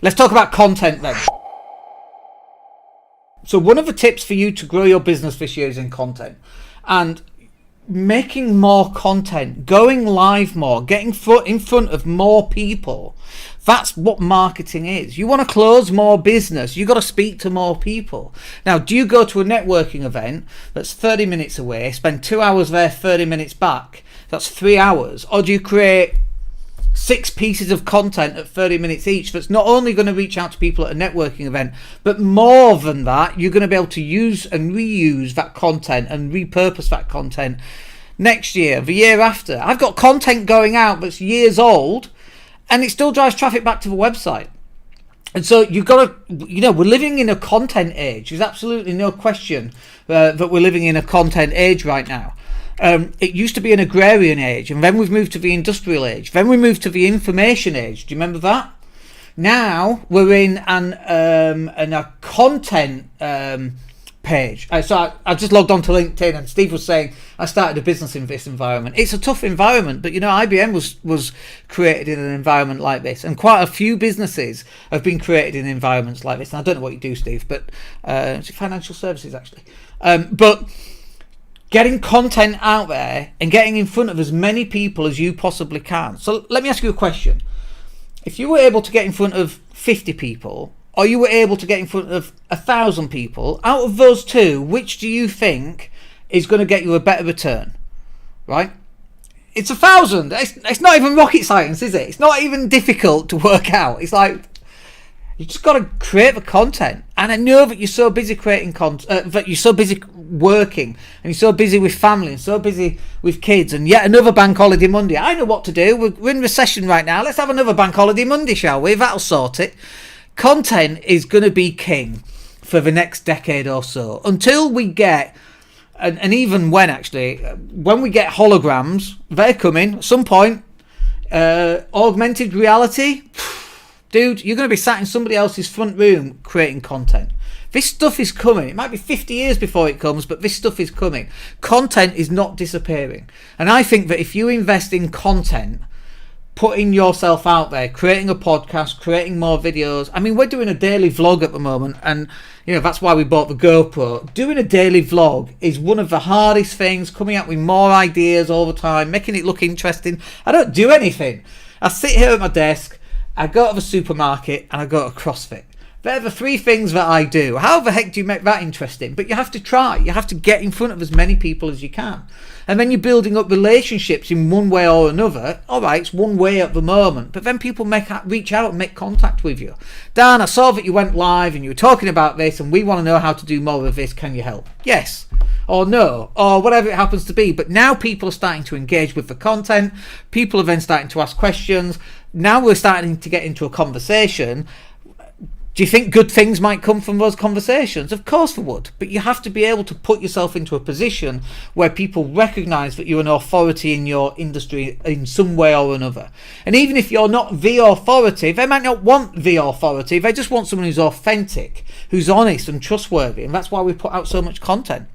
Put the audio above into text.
let's talk about content then. So one of the tips for you to grow your business this year is in content, and making more content, going live more, getting in front of more people. That's what marketing is. You want to close more business, you got to speak to more people. Now, do you go to a networking event that's 30 minutes away, spend 2 hours there, 30 minutes back, that's 3 hours, or do you create 6 pieces of content at 30 minutes each that's not only going to reach out to people at a networking event, but more than that, you're going to be able to use and reuse that content and repurpose that content next year, the year after. I've got content going out that's years old and it still drives traffic back to the website. And so you've got to, we're living in a content age. There's absolutely no question that we're living in a content age right now. It used to be an agrarian age, and then we've moved to the industrial age. Then we moved to the information age. Do you remember that? Now we're in a content page. So I just logged on to LinkedIn, and Steve was saying I started a business in this environment. It's a tough environment, but IBM was created in an environment like this, and quite a few businesses have been created in environments like this. And I don't know what you do, Steve, but it's financial services actually. But getting content out there and getting in front of as many people as you possibly can. So let me ask you a question. If you were able to get in front of 50 people, or you were able to get in front of 1,000 people, out of those two, which do you think is going to get you a better return? Right? It's 1,000. It's not even rocket science, is it? It's not even difficult to work out. It's like, you just got to create the content. And I know that you're so busy creating content, that you're so busy working, and you're so busy with family, and so busy with kids, and yet another bank holiday Monday. I know what to do. We're in recession right now. Let's have another bank holiday Monday, shall we? That'll sort it. Content is going to be king for the next decade or so, until we get, and even when we get holograms, they're coming at some point. Augmented reality, dude, you're going to be sat in somebody else's front room creating content. This stuff is coming. It might be 50 years before it comes, but this stuff is coming. Content is not disappearing. And I think that if you invest in content, putting yourself out there, creating a podcast, creating more videos. I mean, we're doing a daily vlog at the moment, and that's why we bought the GoPro. Doing a daily vlog is one of the hardest things, coming up with more ideas all the time, making it look interesting. I don't do anything. I sit here at my desk, I go to the supermarket, and I go to CrossFit. They're the 3 things that I do. How the heck do you make that interesting? But you have to try. You have to get in front of as many people as you can. And then you're building up relationships in one way or another. All right, it's one way at the moment, but then people reach out and make contact with you. Dan, I saw that you went live and you were talking about this, and we want to know how to do more of this. Can you help? Yes or no, or whatever it happens to be. But now people are starting to engage with the content. People are then starting to ask questions. Now we're starting to get into a conversation. Do you think good things might come from those conversations? Of course there would, but you have to be able to put yourself into a position where people recognize that you're an authority in your industry in some way or another. And even if you're not the authority, they might not want the authority. They just want someone who's authentic, who's honest and trustworthy. And that's why we put out so much content.